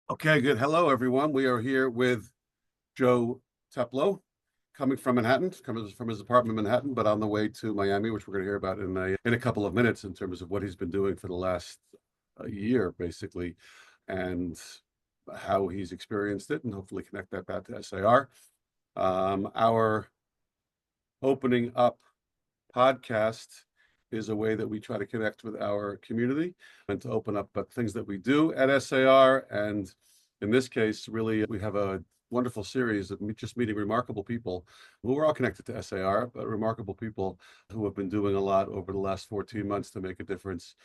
Okay, good. Hello, everyone. We are here with Joe Teplow, coming from Manhattan, coming from his apartment in Manhattan, but on the way to Miami, which we're going to hear about in a couple of minutes in terms of what he's been doing for the last year, basically, and how he's experienced it, and hopefully connect that back to SAR. Our opening up podcast is a way that we try to connect with our community and to open up things that we do at SAR. And in this case, really, we have a wonderful series of just meeting remarkable people who are all connected to SAR, but remarkable people who have been doing a lot over the last 14 months to make a difference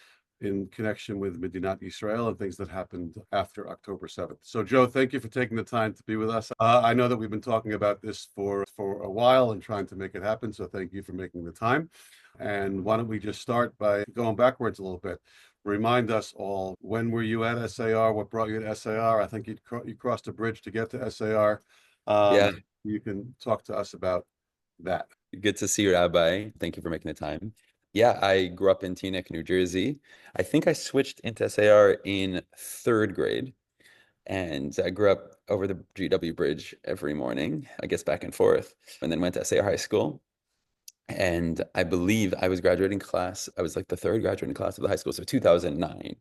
in connection with Medinat Israel and things that happened after October 7th. So, Joe, thank you for taking the time to be with us. I know that we've been talking about this for a while and trying to make it happen. So thank you for making the time. And why don't we just start by going backwards a little bit? Remind us all, when were you at SAR? What brought you to SAR? I think you crossed a bridge to get to SAR. Yeah, You can talk to us about that. good to see you, Rabbi. Thank you for making the time. Yeah, I grew up in Teaneck, New Jersey. I think I switched into SAR in third grade, and I grew up over the GW Bridge every morning, I guess back and forth, and then went to SAR High School. And I believe I was graduating class. I was like the third graduating class of the high school, so 2009.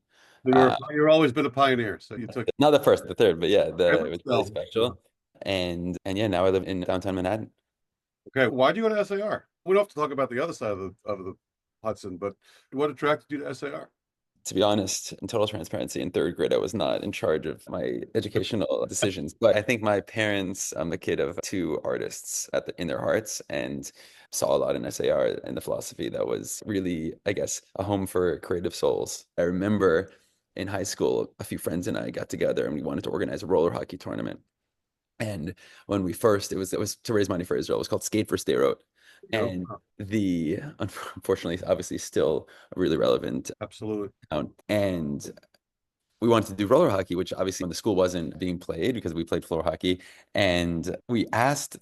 So Uh, you're always been a pioneer. So you took Not the first, the third, but yeah, okay, it but was really still. special. And yeah, now I live in downtown Manhattan. Okay, why'd you go to SAR? We don't have to talk about the other side of the Hudson, but what attracted you to SAR? To be honest, in total transparency, in third grade, I was not in charge of my educational decisions. But I think my parents, I'm a kid of two artists in their hearts, and saw a lot in SAR and the philosophy that was really, I guess, a home for creative souls. I remember in high school, a few friends and I got together and we wanted to organize a roller hockey tournament. And when we first, it was to raise money for Israel. It was called Skate for Sderot. Oh, And the unfortunately, obviously, still a really relevant absolutely. town. And we wanted to do roller hockey, which obviously when the school wasn't being played because we played floor hockey. And we asked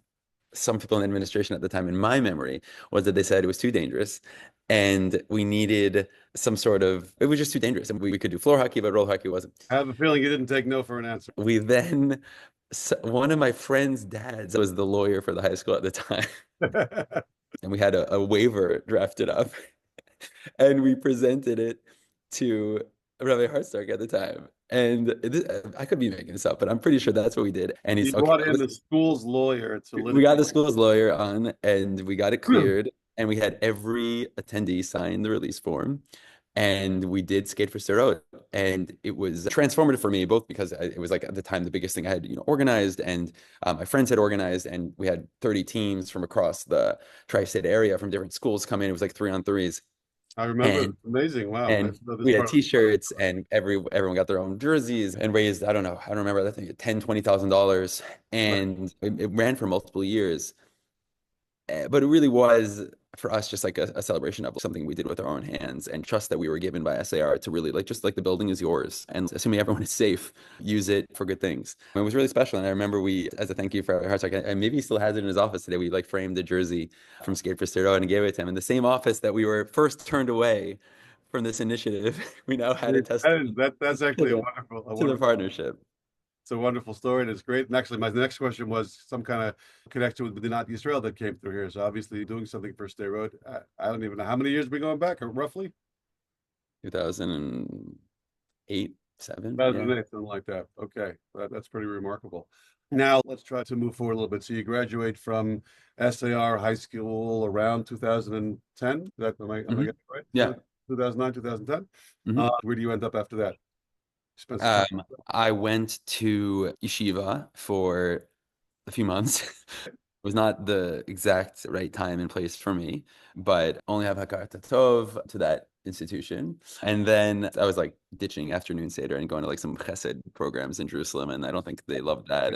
some people in administration at the time, in my memory, was that they said it was too dangerous. And we needed some sort of, it was just too dangerous. And we could do floor hockey, but roller hockey wasn't. I have a feeling you didn't take no for an answer. We then, one of my friend's dads was the lawyer for the high school at the time. And we had a waiver drafted up and we presented it to Rabbi Hartsterk at the time. And I could be making this up, but I'm pretty sure that's what we did. And You he's okay. brought in the school's lawyer to We got litigate. the school's lawyer on, and we got it cleared. And we had every attendee sign the release form. And we did Skate for Sderot. And it was transformative for me, both because it was like at the time the biggest thing I had, organized, and my friends had organized, and we had 30 teams from across the tri-state area from different schools come in. It was like 3-on-3s. I remember. And It's amazing. Wow. I and didn't know this we had part of the story. t-shirts, and everyone got their own jerseys and raised, I don't know, I don't remember, I think $10,000, $20,000. Right. And it ran for multiple years. But it really was for us just like a celebration of something we did with our own hands, and trust that we were given by SAR to really, like, just like the building is yours, and assuming everyone is safe, use it for good things. It was really special. And I remember we, as a thank you for our hearts, and maybe he still has it in his office today, we like framed the jersey from Skate for Stereo and gave it to him in the same office that we were first turned away from this initiative. We now had a testament That's to actually the a to the wonderful, partnership. it's a wonderful story, and it's great. And actually, my next question was some kind of connection with Medinat Israel that came through here. So obviously, doing something for State Road. I don't even know how many years we going back, or roughly 2008, 7, yeah. 2008, something like that. Okay, that's pretty remarkable. Now let's try to move forward a little bit. So you graduate from SAR high school around 2010. Am I Hmm. getting it right? Yeah. 2009, 2010. Hmm. Where do you end up after that? Spend some time. I went to yeshiva for a few months. It was not the exact right time and place for me, but only have Hakarat Tov to that institution. And then I was like ditching afternoon Seder and going to like some chesed programs in Jerusalem, and I don't think they loved that.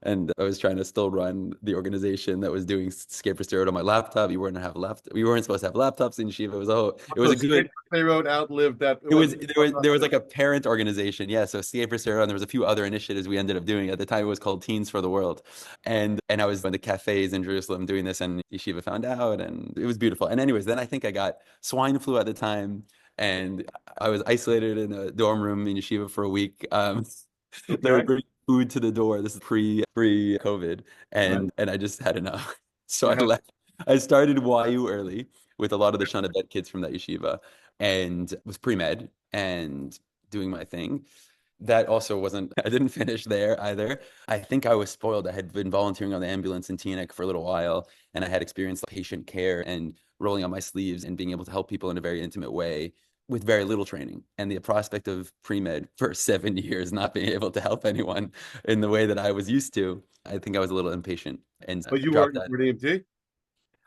And I was trying to still run the organization that was doing Skate for Stereo on my laptop. We weren't supposed to have laptops in yeshiva. It was So a good. State Road outlived that. It It was wasn't. there was like a parent organization, yeah. So CA for Sarah, and there was a few other initiatives we ended up doing. At the time, it was called Teens for the World, and I was in the cafes in Jerusalem doing this, and Yeshiva found out, and it was beautiful. And anyways, then I think I got swine flu at the time, and I was isolated in a dorm room in Yeshiva for a week. They Okay. would bring food to the door. This is pre-COVID, Right. and I just had enough. So You I had left. I started YU early with a lot of the Shana Bet kids from that yeshiva, and was pre-med and doing my thing. That also wasn't, I didn't finish there either. I think I was spoiled. I had been volunteering on the ambulance in Teaneck for a little while, and I had experienced patient care and rolling on my sleeves and being able to help people in a very intimate way with very little training. And the prospect of pre-med for 7 years, not being able to help anyone in the way that I was used to, I think I was a little impatient and But you dropped were that. an EMT?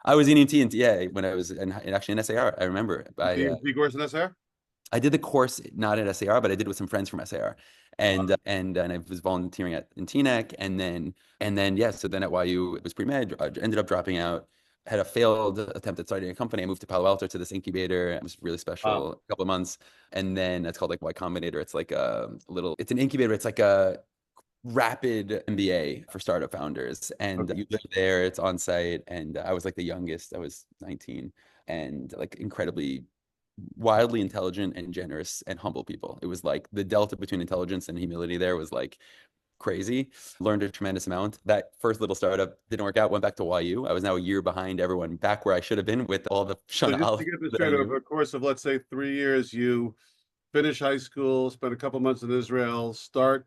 I was in EMT and TA when I was actually in SAR. I remember. EMT course in SR? I did the course not at SAR, but I did with some friends from SAR, and I was volunteering at in TNEC, and then yeah, so then at YU it was pre-med. I ended up dropping out. Had a failed attempt at starting a company. I moved to Palo Alto to this incubator. It was really Wow. special, a couple of months, and then it's called like Y Combinator. It's like a little. It's an incubator. It's like a rapid MBA for startup founders, and Okay. you live there. It's on site, and I was like the youngest. I was 19, and like incredibly wildly intelligent and generous and humble people. It was like the delta between intelligence and humility there was like crazy. Learned a tremendous amount. That first little startup didn't work out, went back to YU. I was now a year behind everyone, back where I should have been with all the So Shana just to Aleph get this that I straight, over knew. a course of, let's say, 3 years, you finish high school, spend a couple months in Israel, start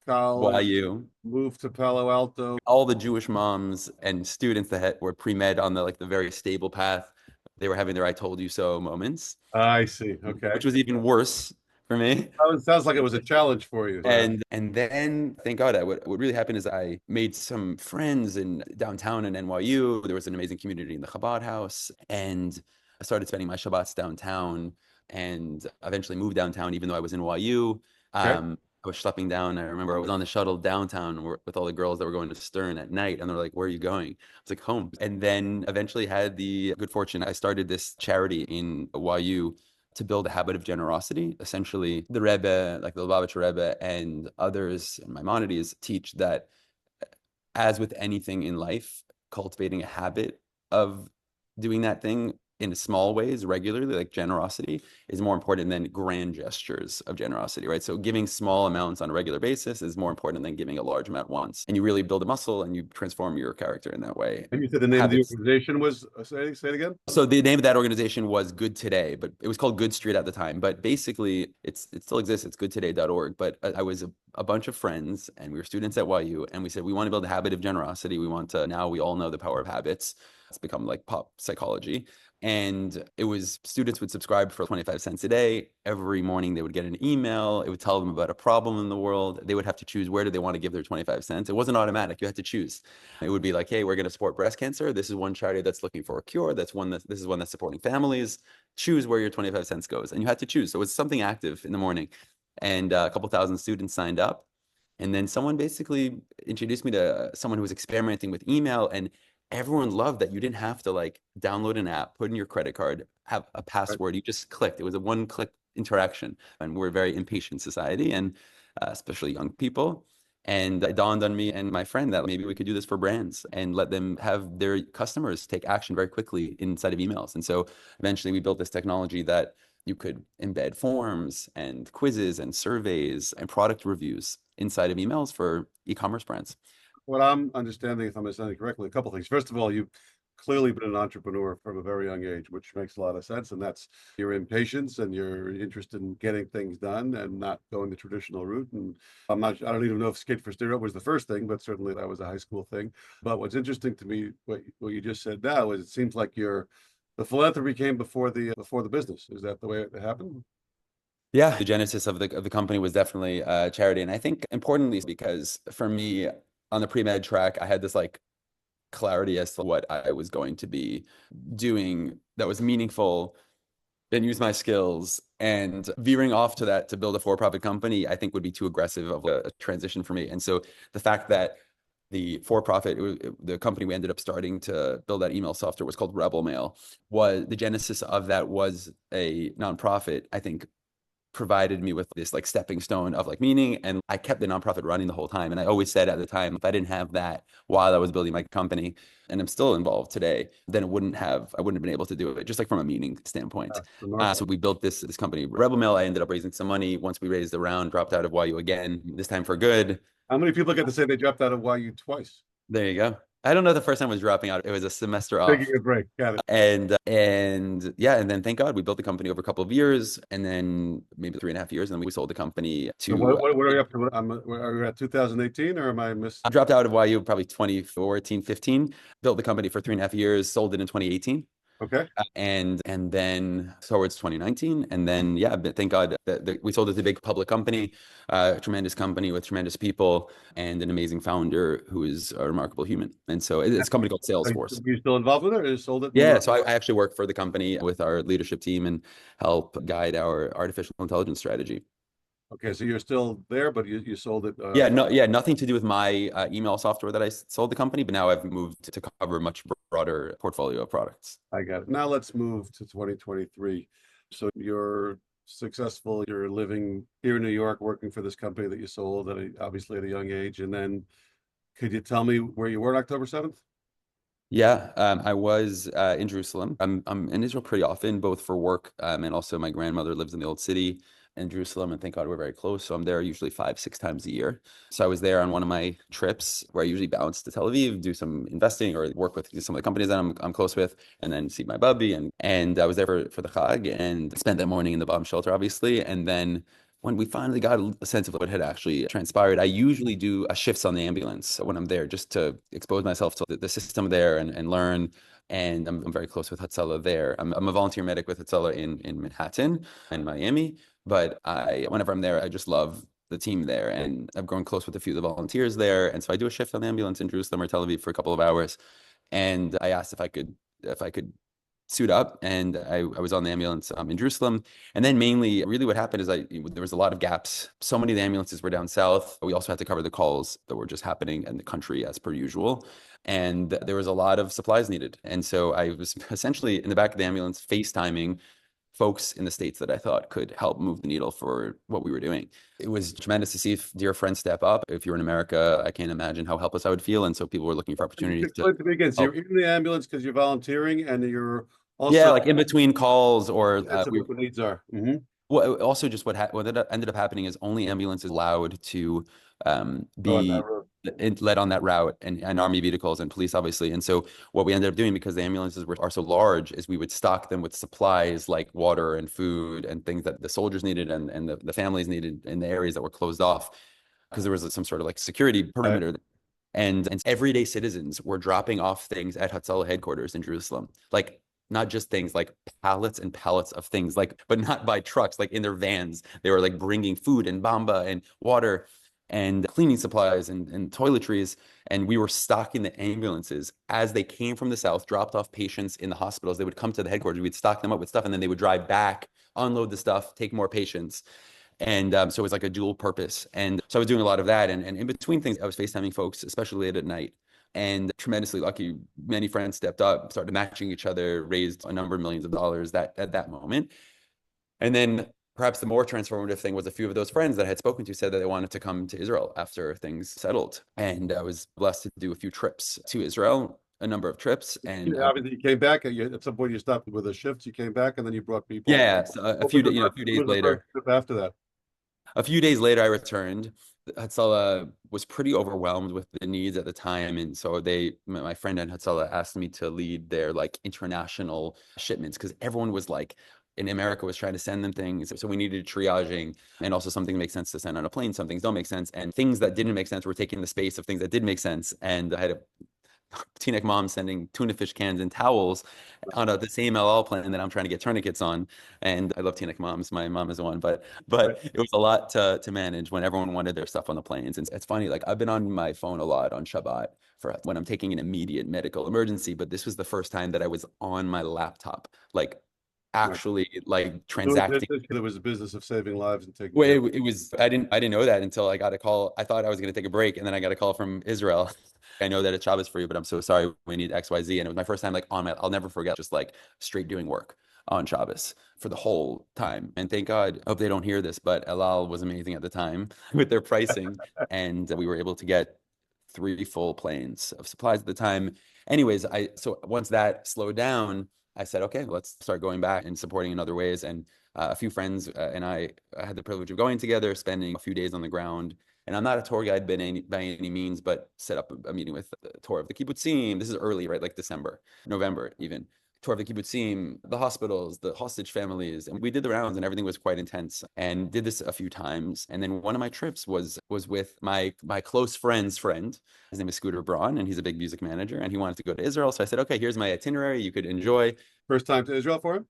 college, YU. move to Palo Alto. All the Jewish moms and students that were pre-med on the like the very stable path, they were having their "I told you so" moments, I see. Okay. which was even worse for me. Oh, it sounds like it was a challenge for you. Yeah. And then thank God what really happened is I made some friends in downtown in NYU. There was an amazing community in the Chabad house, and I started spending my Shabbats downtown and eventually moved downtown even though I was in YU. Okay. I was schlepping down. I remember I was on the shuttle downtown with all the girls that were going to Stern at night, and they're like, "Where are you going?" I was like, "Home." And then eventually had the good fortune. I started this charity in YU to build a habit of generosity. Essentially, the Rebbe, like the Lubavitcher Rebbe and others in Maimonides teach that as with anything in life, cultivating a habit of doing that thing in small ways regularly, like generosity, is more important than grand gestures of generosity, right? So giving small amounts on a regular basis is more important than giving a large amount once. And you really build a muscle and you transform your character in that way. And you said the name of the Habits. organization was, say it again? So the name of that organization was Good Today, but it was called Good Street at the time. But basically, it still exists. It's goodtoday.org. But I was a bunch of friends, and we were students at YU, and we said we want to build a habit of generosity. We want to now we all know the power of habits. It's become like pop psychology. And it was students would subscribe for 25 cents a day. Every morning they would get an email. It would tell them about a problem in the world. They would have to choose where do they want to give their 25 cents. It wasn't automatic. You had to choose. It would be like, hey, we're going to support breast cancer. This is one charity that's looking for a cure. This is one that's supporting families. Choose where your 25 cents goes. And you had to choose. So it's something active in the morning. And a couple thousand students signed up. And then someone basically introduced me to someone who was experimenting with email, and everyone loved that you didn't have to like download an app, put in your credit card, have a Right. password. You just clicked. It was a one-click interaction. And we're a very impatient society, and especially young people. And it dawned on me and my friend that maybe we could do this for brands and let them have their customers take action very quickly inside of emails. And so eventually we built this technology that you could embed forms and quizzes and surveys and product reviews inside of emails for e-commerce brands. What I'm understanding, if I'm understanding correctly, a couple things. First of all, you've clearly been an entrepreneur from a very young age, which makes a lot of sense. And that's your impatience and your interest in getting things done and not going the traditional route. And I don't even know if Skate for Stereo was the first thing, but certainly that was a high school thing. But what's interesting to me, what you just said now, is it seems like the philanthropy came before the business. Is that the way it happened? Yeah, the genesis of the company was definitely charity, and I think importantly because for me on the pre-med track, I had this like clarity as to what I was going to be doing that was meaningful and use my skills. And veering off to that to build a for-profit company, I think would be too aggressive of a transition for me. And so the fact that the for-profit, the company we ended up starting to build that email software was called Rebel Mail, was the genesis of that was a nonprofit, I think provided me with this like stepping stone of like meaning. And I kept the nonprofit running the whole time. And I always said at the time, if I didn't have that while I was building my company, and I'm still involved today, then I wouldn't have been able to do it, just like from a meaning standpoint. So we built this company, Rebel Mill. I ended up raising some money. Once we raised the round, dropped out of YU again, this time for good. How many people get to say they dropped out of YU twice? There you go. I don't know the first time I was dropping out. It was a semester off. Taking a break. Got it. And yeah, and then thank God we built the company over a couple of years, and then maybe 3.5 years, and then we sold the company So to. what are we up to? Are we at 2018 or am I I dropped out of YU probably 2014, 15. Built the company for 3.5 years, sold it in 2018. Okay. And then towards 2019, and then yeah, but thank God that we sold it to a big public company, a tremendous company with tremendous people and an amazing founder who is a remarkable human. And so it's a company called Salesforce. Are you still involved with it, or you sold it? Yeah, so I actually work for the company with our leadership team and help guide our artificial intelligence strategy. Okay, so you're still there, but you sold it. Yeah, nothing to do with my email software that I sold the company, but now I've moved to cover a much broader portfolio of products. I got it. Now let's move to 2023. So you're successful. You're living here in New York, working for this company that you sold obviously at a young age. And then, could you tell me where you were on October 7th? Yeah, I was in Jerusalem. I'm in Israel pretty often, both for work and also my grandmother lives in the old city in Jerusalem, and thank God we're very close. So I'm there usually 5, 6 times a year. So I was there on one of my trips where I usually bounce to Tel Aviv, do some investing or work with some of the companies that I'm close with, and then see my bubby. And I was there for the Chag and spent that morning in the bomb shelter, obviously. And then when we finally got a sense of what had actually transpired, I usually do a shifts on the ambulance when I'm there just to expose myself to the system there and learn. And I'm very close with Hatzalah there. I'm a volunteer medic with Hatzalah in Manhattan and Miami. But whenever I'm there, I just love the team there. And I've grown close with a few of the volunteers there. And so I do a shift on the ambulance in Jerusalem or Tel Aviv for a couple of hours. And I asked if I could suit up, and I was on the ambulance in Jerusalem. And then mainly really what happened is there was a lot of gaps. So many of the ambulances were down south. We also had to cover the calls that were just happening in the country as per usual. And there was a lot of supplies needed. And so I was essentially in the back of the ambulance FaceTiming folks in the States that I thought could help move the needle for what we were doing. It was tremendous to see dear friends step up. If you're in America, I can't imagine how helpless I would feel. And so people were looking for opportunities Explain to me again. So you're in the ambulance because you're volunteering, and you're also yeah, like in between calls or what the needs are. Mm-hmm. Well, also just what ended up happening is only ambulances allowed to be led on that route, and army vehicles and police, obviously. And so what we ended up doing, because the ambulances are so large, is we would stock them with supplies like water and food and things that the soldiers needed and the families needed in the areas that were closed off, because there was some sort of like security perimeter. Right. And everyday citizens were dropping off things at Hatzalah headquarters in Jerusalem, like not just things, like pallets and pallets of things, like, but not by trucks, like in their vans. They were like bringing food and bamba and water and cleaning supplies and toiletries. And we were stocking the ambulances as they came from the south, dropped off patients in the hospitals. They would come to the headquarters. We'd stock them up with stuff, and then they would drive back, unload the stuff, take more patients. And so it was like a dual purpose. And so I was doing a lot of that. And in between things, I was FaceTiming folks, especially late at night. And tremendously lucky, many friends stepped up, started matching each other, raised a number of millions of dollars at that moment. And then perhaps the more transformative thing was a few of those friends that I had spoken to said that they wanted to come to Israel after things settled. And I was blessed to do a few trips to Israel, a number of trips. And obviously you came back, at some point you stopped with the shifts, you came back, and then you brought people. Yeah, so a few days later. After that. A few days later, I returned. Hatzalah was pretty overwhelmed with the needs at the time. And so my friend and Hatzalah asked me to lead their like international shipments, because everyone was like, in America was trying to send them things. So we needed triaging, and also something that makes sense to send on a plane. Some things don't make sense. And things that didn't make sense were taking the space of things that did make sense. And I had a Teaneck mom sending tuna fish cans and towels on the same LL plane that I'm trying to get tourniquets on. And I love Teaneck moms. My mom is one, but it was a lot to manage when everyone wanted their stuff on the planes. And it's funny, like I've been on my phone a lot on Shabbat for when I'm taking an immediate medical emergency, but this was the first time that I was on my laptop, like actually like transacting. There was a business of saving lives and taking. Well, it was. I didn't know that until I got a call. I thought I was going to take a break, and then I got a call from Israel. I know that it's Shabbos for you, but I'm so sorry. We need XYZ. And it was my first time like I'll never forget, just like straight doing work. on Shabbos for the whole time. And thank God, I hope they don't hear this, but El Al was amazing at the time with their pricing. And we were able to get 3 full planes of supplies at the time. Anyways, so once that slowed down, I said, okay, let's start going back and supporting in other ways. And a few friends and I had the privilege of going together, spending a few days on the ground. And I'm not a tour guide by any means, but set up a meeting with the tour of the kibbutzim. This is early, right? Like December, November, even. Tour of the kibbutzim, the hospitals, the hostage families, and we did the rounds, and everything was quite intense. And did this a few times. And then one of my trips was with my close friend's friend. His name is Scooter Braun, and he's a big music manager, and he wanted to go to Israel. So I said, okay, here's my itinerary. You could enjoy. First time to Israel for him?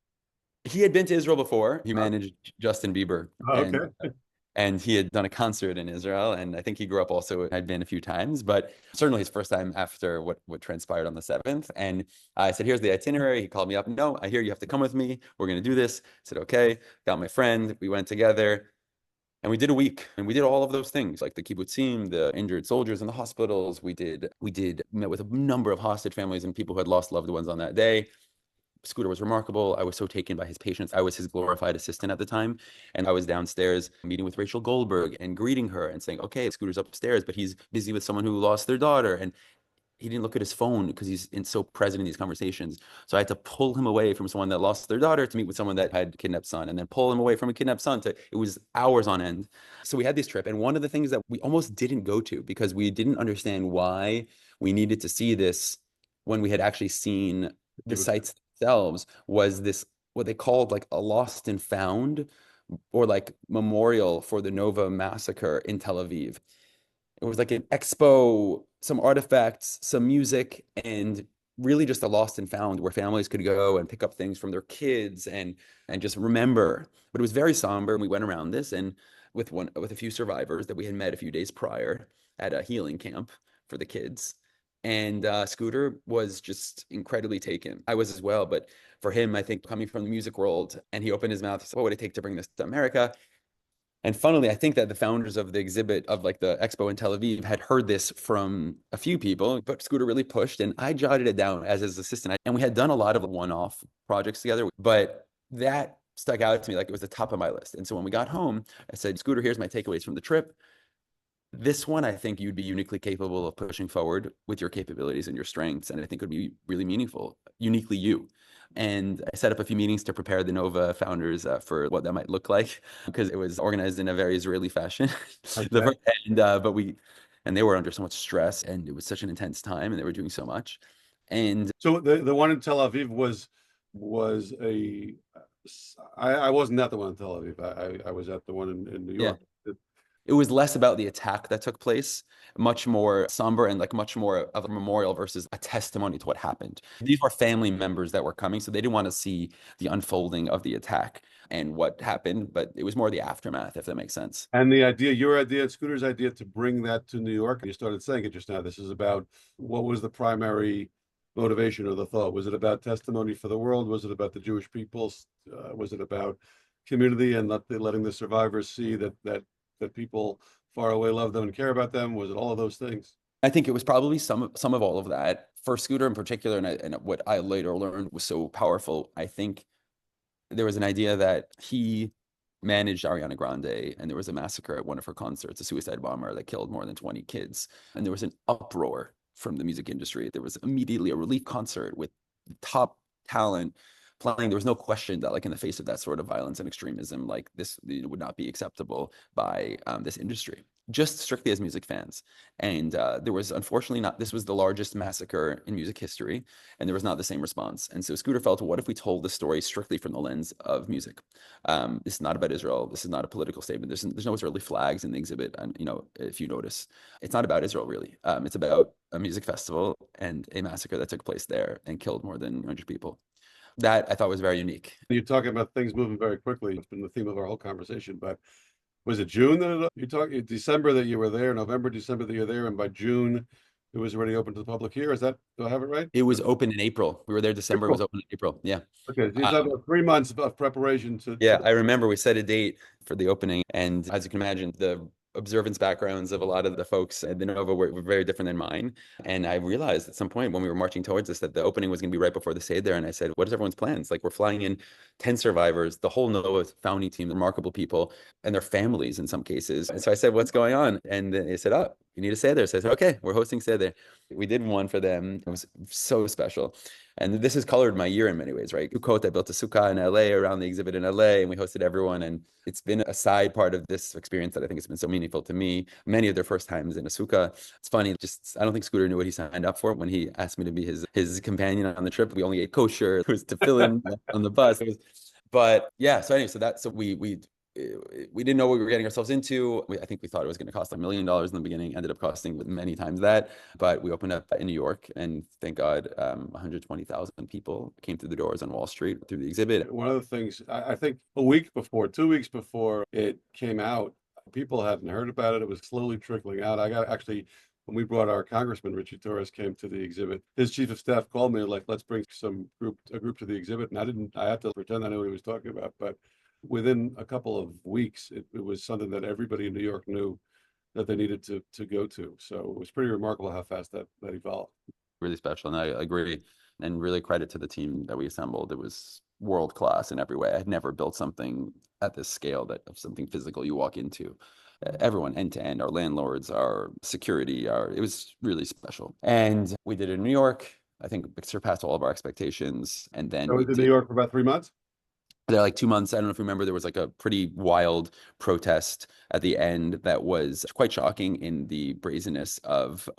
He had been to Israel before. He managed Justin Bieber, Oh, and okay. and he had done a concert in Israel, and I think he grew up also had been a few times, but certainly his first time after what transpired on the 7th. And I said, here's the itinerary. He called me up. No, I hear you have to come with me. We're going to do this. I said, okay. Got my friend. We went together. And we did a week, and we did all of those things, like the kibbutzim, the injured soldiers in the hospitals. We met with a number of hostage families and people who had lost loved ones on that day. Scooter was remarkable. I was so taken by his patience. I was his glorified assistant at the time. And I was downstairs meeting with Rachel Goldberg and greeting her and saying, okay, Scooter's upstairs, but he's busy with someone who lost their daughter. And he didn't look at his phone because he's so present in these conversations. So I had to pull him away from someone that lost their daughter to meet with someone that had kidnapped son, and then pull him away from a kidnapped son it was hours on end. So we had this trip. And one of the things that we almost didn't go to because we didn't understand why we needed to see this when we had actually seen the sites themselves was this, what they called like a lost and found, or like memorial for the Nova massacre in Tel Aviv. It was like an expo, some artifacts, some music, and really just a lost and found where families could go and pick up things from their kids and just remember. But it was very somber. And we went around this and with a few survivors that we had met a few days prior at a healing camp for the kids. And Scooter was just incredibly taken. I was as well, but for him, I think coming from the music world, and he opened his mouth, said, what would it take to bring this to America? And funnily, I think that the founders of the exhibit of like the expo in Tel Aviv had heard this from a few people, but Scooter really pushed, and I jotted it down as his assistant. And we had done a lot of one-off projects together, but that stuck out to me like it was the top of my list. And so when we got home, I said, Scooter, here's my takeaways from the trip. This one, I think you'd be uniquely capable of pushing forward with your capabilities and your strengths. And I think it would be really meaningful, uniquely you. And I set up a few meetings to prepare the Nova founders for what that might look like, because it was organized in a very Israeli fashion. Okay. And they were under so much stress, and it was such an intense time, and they were doing so much. And So the one in Tel Aviv I wasn't at the one in Tel Aviv. I was at the one in New yeah, York. it was less about the attack that took place, much more somber and like much more of a memorial versus a testimony to what happened. These were family members that were coming, so they didn't want to see the unfolding of the attack and what happened, but it was more the aftermath, if that makes sense. And your idea, Scooter's idea to bring that to New York, and you started saying it just now, this is about what was the primary motivation or the thought? Was it about testimony for the world? Was it about the Jewish people? Was it about community and letting the survivors see that people far away love them and care about them? Was it all of those things? I think it was probably some of all of that. For Scooter in particular, and what I later learned was so powerful, I think there was an idea that he managed Ariana Grande, and there was a massacre at one of her concerts, a suicide bomber that killed more than 20 kids. And there was an uproar from the music industry. There was immediately a relief concert with top talent playing. There was no question that, like, in the face of that sort of violence and extremism, like this would not be acceptable by this industry, just strictly as music fans. And there was unfortunately not, this was the largest massacre in music history, and there was not the same response. And so Scooter felt, what if we told the story strictly from the lens of music? This is not about Israel. This is not a political statement. There's no Israeli flags in the exhibit. And, you know, if you notice, it's not about Israel, really. It's about a music festival and a massacre that took place there and killed more than 100 people. That I thought was very unique. You're talking about things moving very quickly. It's been the theme of our whole conversation, but was it June that you talked, December that you were there, November, December that you're there, and by June it was already open to the public here? Is that, do I have it right? It was open in April. We were there December. It was April. open in April. Yeah. Okay, so you have about 3 months of preparation to. Yeah, I remember we set a date for the opening, and as you can imagine, the observance backgrounds of a lot of the folks at the Nova were very different than mine. And I realized at some point when we were marching towards this that the opening was going to be right before the Seder. And I said, what is everyone's plans? Like, we're flying in 10 survivors, the whole Nova founding team, remarkable people, and their families in some cases. And so I said, what's going on? And they said, oh, you need a Seder. So I said, okay, we're hosting Seder. We did one for them. It was so special. And this has colored my year in many ways, right? Sukkot, I built a sukkah in LA around the exhibit in LA, and we hosted everyone. And it's been a side part of this experience that I think has been so meaningful to me. Many of their first times in a sukkah. It's funny, just I don't think Scooter knew what he signed up for when he asked me to be his companion on the trip. We only ate kosher. It was to fill in on the bus. But yeah, so anyway, so we didn't know what we were getting ourselves into. I think we thought it was going to cost $1 million in the beginning, ended up costing many times that. But we opened up in New York, and thank God, 120,000 people came through the doors on Wall Street through the exhibit. One of the things, I think a week before, 2 weeks before it came out, people hadn't heard about it. It was slowly trickling out. I got actually, when we brought our Congressman, Richie Torres, came to the exhibit, his chief of staff called me like, let's bring a group to the exhibit. And I had to pretend I knew what he was talking about. But within a couple of weeks, it was something that everybody in New York knew that they needed to go to. So it was pretty remarkable how fast that evolved. Really special. And I agree. And really credit to the team that we assembled. It was world class in every way. I'd never built something at this scale of something physical you walk into. Everyone end to end, our landlords, our security, it was really special. And we did it in New York. I think it surpassed all of our expectations. And then So we did New York for about 3 months. They're like 2 months. I don't know if you remember, there was like a pretty wild protest at the end that was quite shocking in the brazenness of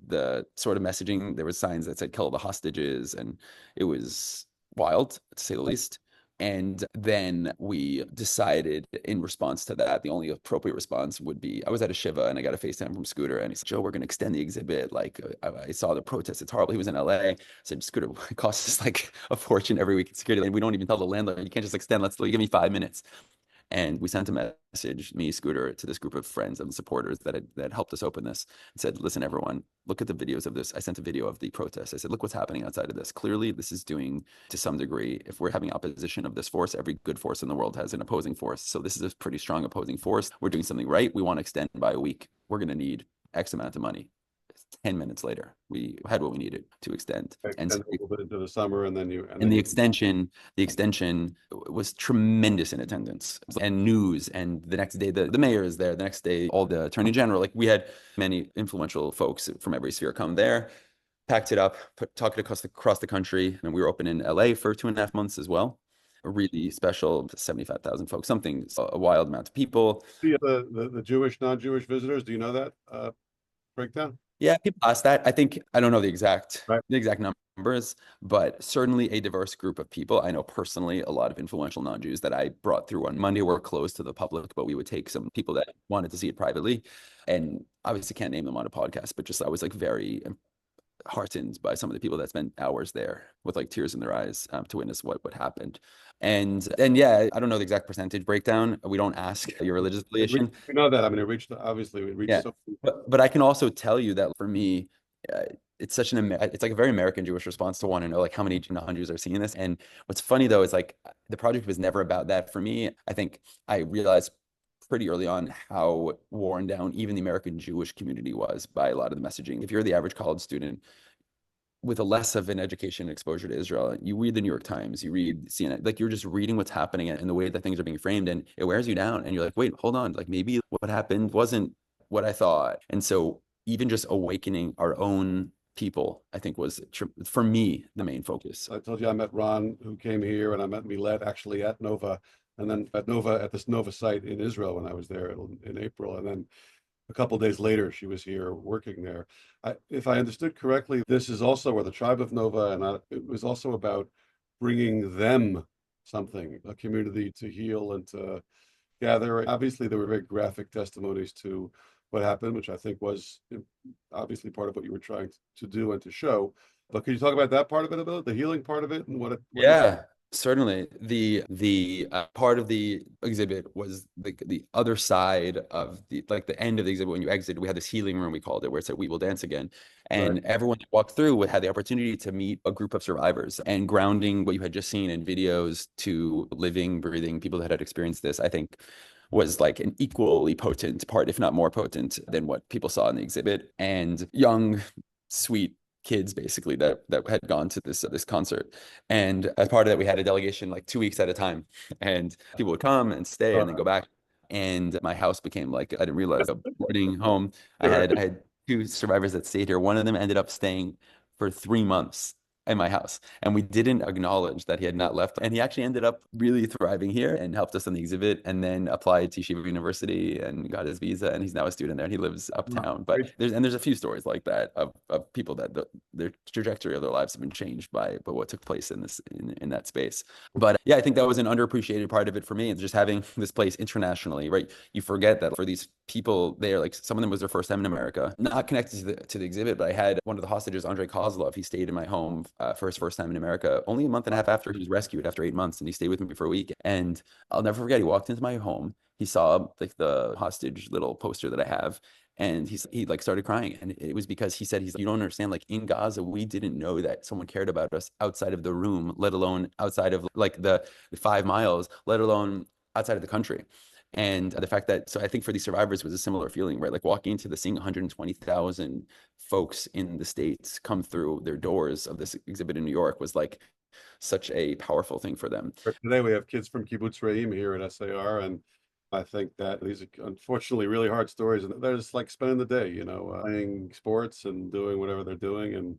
the sort of messaging. There was signs that said kill the hostages, and it was wild to say the least. And then we decided in response to that, the only appropriate response would be, I was at a Shiva and I got a FaceTime from Scooter and he said, Joe, we're going to extend the exhibit. Like I saw the protest. It's horrible. He was in LA. I said, Scooter, it costs us like a fortune every week in security. And we don't even tell the landlord, you can't just extend. Let's give me 5 minutes. And we sent a message, me, Scooter, to this group of friends and supporters that helped us open this and said, listen, everyone, look at the videos of this. I sent a video of the protest. I said, look what's happening outside of this. Clearly, this is doing, to some degree, if we're having opposition of this force, every good force in the world has an opposing force. So this is a pretty strong opposing force. We're doing something right. We want to extend by a week. We're going to need X amount of money. 10 minutes later, we had what we needed to extend. And so, a little bit into the summer, and then the extension was tremendous in attendance and news. And the next day, the mayor is there. The next day, all the attorney general, like we had many influential folks from every sphere come there, packed it up, talked across the country. And we were open in LA for 2.5 months as well. A really special 75,000 folks, something, a wild amount of people. The Jewish, non-Jewish visitors, do you know that breakdown? Yeah, people ask that. I don't know the exact numbers, but certainly a diverse group of people. I know personally a lot of influential non-Jews that I brought through on Monday were closed to the public, but we would take some people that wanted to see it privately. And obviously can't name them on a podcast, but just I was like very heartened by some of the people that spent hours there with like tears in their eyes to witness what happened. And yeah, I don't know the exact percentage breakdown. We don't ask your religious affiliation. We know that. I mean, it reached yeah. So but I can also tell you that for me, it's such it's like a very American Jewish response to want to know like how many non-Jews are seeing this. And what's funny though is like the project was never about that for me. I think I realized pretty early on how worn down even the American Jewish community was by a lot of the messaging. If you're the average college student with a less of an education exposure to Israel, you read the New York Times, you read CNN, like you're just reading what's happening and the way that things are being framed, and it wears you down. And you're like, wait, hold on, like maybe what happened wasn't what I thought. And so even just awakening our own people, I think was, for me, the main focus. I told you I met Ron, who came here, and I met Milet actually at Nova, and then at this Nova site in Israel when I was there in April. And then a couple of days later, she was here working there. If I understood correctly, this is also where the tribe of Nova, and it was also about bringing them something, a community to heal and to gather. Obviously, there were very graphic testimonies to what happened, which I think was obviously part of what you were trying to do and to show. But can you talk about that part of it, about the healing part of it, and what Certainly. The part of the exhibit was the other side of the end of the exhibit. When you exit, we had this healing room, we called it, where it said, "We will dance again." And everyone that walked through had the opportunity to meet a group of survivors, and grounding what you had just seen in videos to living, breathing people that had experienced this. I think was like an equally potent part, if not more potent than what people saw in the exhibit. And young, sweet kids basically that had gone to this concert. And as part of that, we had a delegation like 2 weeks at a time, and people would come and stay and then go back. And my house became like, I didn't realize, a boarding home. I had two survivors that stayed here. One of them ended up staying for 3 months in my house, and we didn't acknowledge that he had not left. And he actually ended up really thriving here and helped us on the exhibit, and then applied to Yeshiva University and got his visa, and he's now a student there, and he lives uptown. But there's a few stories like that of people that their trajectory of their lives have been changed by what took place in that space. But yeah, I think that was an underappreciated part of it for me. It's just having this place internationally, right? You forget that for these people there, like some of them was their first time in America, not connected to the exhibit, but I had one of the hostages, Andrei Kozlov. He stayed in my home for his first time in America, only a month and a half after he was rescued after 8 months, and he stayed with me for a week. And I'll never forget, he walked into my home, he saw like the hostage little poster that I have, and he like started crying. And it was because he said, you don't understand, like in Gaza, we didn't know that someone cared about us outside of the room, let alone outside of like the 5 miles, let alone outside of the country. And the fact that, so I think for these survivors was a similar feeling, right? Like walking into seeing 120,000 folks in the States come through their doors of this exhibit in New York was like such a powerful thing for them. Today we have kids from Kibbutz Re'im here at SAR, and I think that these are unfortunately really hard stories, and they're just like spending the day, playing sports and doing whatever they're doing. And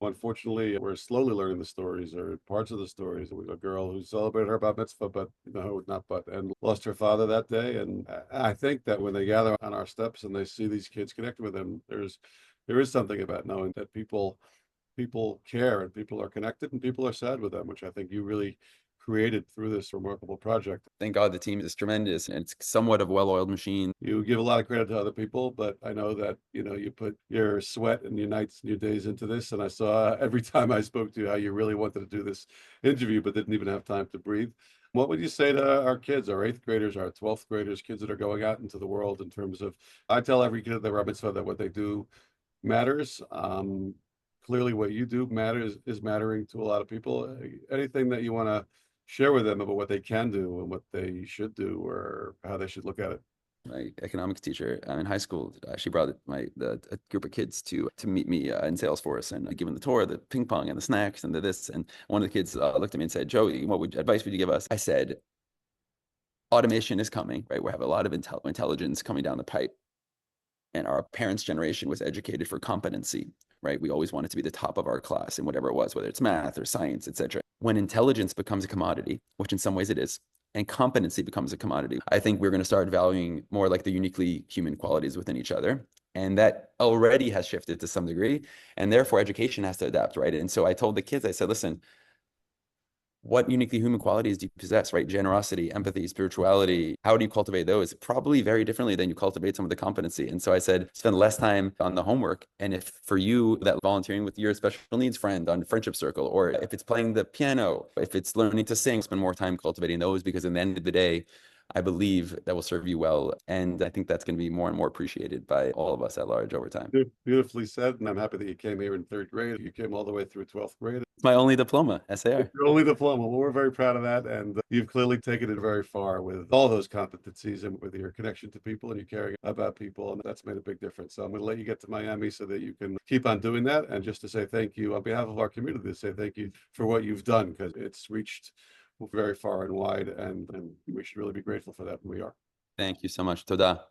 unfortunately, we're slowly learning the stories or parts of the stories. We have a girl who celebrated her bat mitzvah, but and lost her father that day. And I think that when they gather on our steps and they see these kids connecting with them, there is something about knowing that people care and people are connected and people are sad with them, which I think you really created through this remarkable project. Thank God the team is tremendous, and it's somewhat of a well-oiled machine. You give a lot of credit to other people, but I know that, you put your sweat and your nights and your days into this. And I saw every time I spoke to you how you really wanted to do this interview, but didn't even have time to breathe. What would you say to our kids, our 8th graders, our 12th graders, kids that are going out into the world in terms of, I tell every kid at the Bar Mitzvah that what they do matters. Clearly what you do matters, is mattering to a lot of people. Anything that you want to share with them about what they can do and what they should do or how they should look at it? My economics teacher in high school, she brought a group of kids to meet me in Salesforce, and I give them the tour, the ping pong and the snacks and this. And one of the kids looked at me and said, "Joey, what advice would you give us?" I said, "Automation is coming, right? We have a lot of intelligence coming down the pipe. And our parents' generation was educated for competency, right? We always wanted to be the top of our class in whatever it was, whether it's math or science, etc. When intelligence becomes a commodity, which in some ways it is, and competency becomes a commodity, I think we're going to start valuing more like the uniquely human qualities within each other. And that already has shifted to some degree. And therefore, education has to adapt, right? And so I told the kids, I said, listen, what uniquely human qualities do you possess, right? Generosity, empathy, spirituality. How do you cultivate those? Probably very differently than you cultivate some of the competency. And so I said, spend less time on the homework. And if for you, that volunteering with your special needs friend on Friendship Circle, or if it's playing the piano, if it's learning to sing, spend more time cultivating those, because at the end of the day, I believe that will serve you well. And I think that's going to be more and more appreciated by all of us at large over time. Beautifully said. And I'm happy that you came here in 3rd grade. You came all the way through 12th grade. It's my only diploma, SAR. Your only diploma. Well, we're very proud of that. And you've clearly taken it very far with all those competencies and with your connection to people and you caring about people. And that's made a big difference. So I'm going to let you get to Miami so that you can keep on doing that. And just to say thank you on behalf of our community, to say thank you for what you've done, because it's reached very far and wide. And we should really be grateful for that. And we are. Thank you so much. Toda.